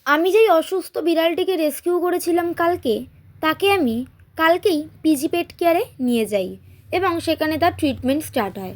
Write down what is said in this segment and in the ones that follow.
আমি যেই অসুস্থ বিড়ালটিকে রেস্কিউ করেছিলাম কালকে, তাকে আমি কালকেই পিজি পেট কেয়ারে নিয়ে যাই এবং সেখানে তার ট্রিটমেন্ট স্টার্ট হয়।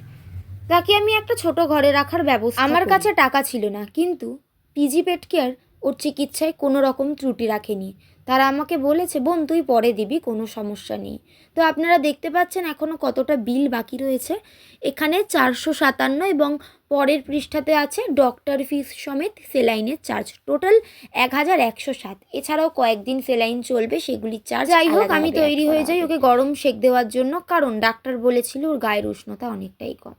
তাকে আমি একটা ছোট ঘরে রাখার ব্যবস্থা আমার কাছে টাকা ছিল না, কিন্তু পিজি পেট কেয়ার ওর চিকিৎসায় কোনো রকম ত্রুটি রাখেনি। তারা আমাকে বলেছে, বোন তুই পরে দিবি, কোনো সমস্যা নেই। তো আপনারা দেখতে পাচ্ছেন এখনও কতটা বিল বাকি রয়েছে। এখানে 457 এবং পরের পৃষ্ঠাতে আছে ডক্টর ফিস সমেত সেলাইনের চার্জ, টোটাল 1107। এছাড়াও কয়েকদিন সেলাইন চলবে, সেগুলির চার্জ। যাই হোক, আমি তৈরি হয়ে যাই ওকে গরম সেক দেওয়ার জন্য, কারণ ডাক্তার বলেছিল ওর গায়ের উষ্ণতা অনেকটাই কম।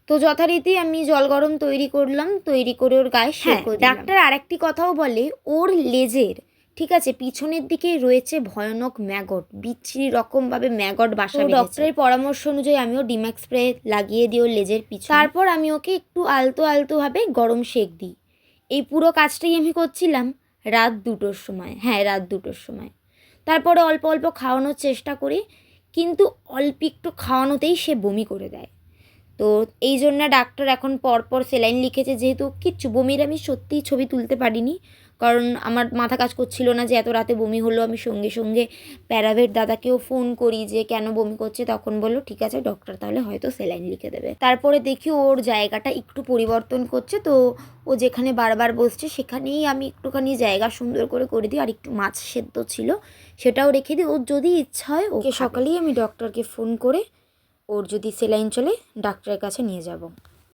তো যথারীতি আমি জল গরম তৈরি করলাম, তৈরি করে ওর গায়ে সেক দিলাম। ডাক্তার আরেকটি কথাও বলে, ওর লেজের ঠিক আছে পিছনের দিকে রয়েছে ভয়ানক ম্যাগট, বিচ্ছিরি রকমভাবে ম্যাগট বাসা বেঁধেছে। ডক্টরের পরামর্শ অনুযায়ী আমিও ডিম্যাক্স স্প্রে লাগিয়ে দিই ওর লেজের পিছনে। তারপর আমি ওকে একটু আলতো আলতোভাবে গরম সেক দিই। এই পুরো কাজটাই আমি করছিলাম রাত 2টোর সময়। হ্যাঁ, রাত 2টোর সময়। তারপরে অল্প অল্প খাওয়ানোর চেষ্টা করি, কিন্তু অল্প একটু খাওয়ানোতেই সে বমি করে দেয়। তো এই জন্য ডাক্তার এখন পরপর সেলাইন লিখেছে, যেহেতু কিচ্ছু বমির আমি সত্যিই ছবি তুলতে পারিনি, কারণ আমার মাথা কাজ করছিল না যে এত রাতে বমি হলো। আমি সঙ্গে সঙ্গে প্যারাভেট দাদাকেও ফোন করি যে কেন বমি করছে, তখন বললো ঠিক আছে ডক্টর তাহলে হয়তো সেলাইন লিখে দেবে। তারপরে দেখি ওর জায়গাটা একটু পরিবর্তন করছে, তো ও যেখানে বারবার বসছে সেখানেই আমি একটুখানি জায়গা সুন্দর করে দিই, আর একটু মাছ সেদ্ধ ছিল সেটাও রেখে দিই। ওর যদি ইচ্ছা হয় ওকে সকালেই আমি ডক্টরকে ফোন করে ওর যদি সেলাইন চলে ডাক্তারের কাছে নিয়ে যাব।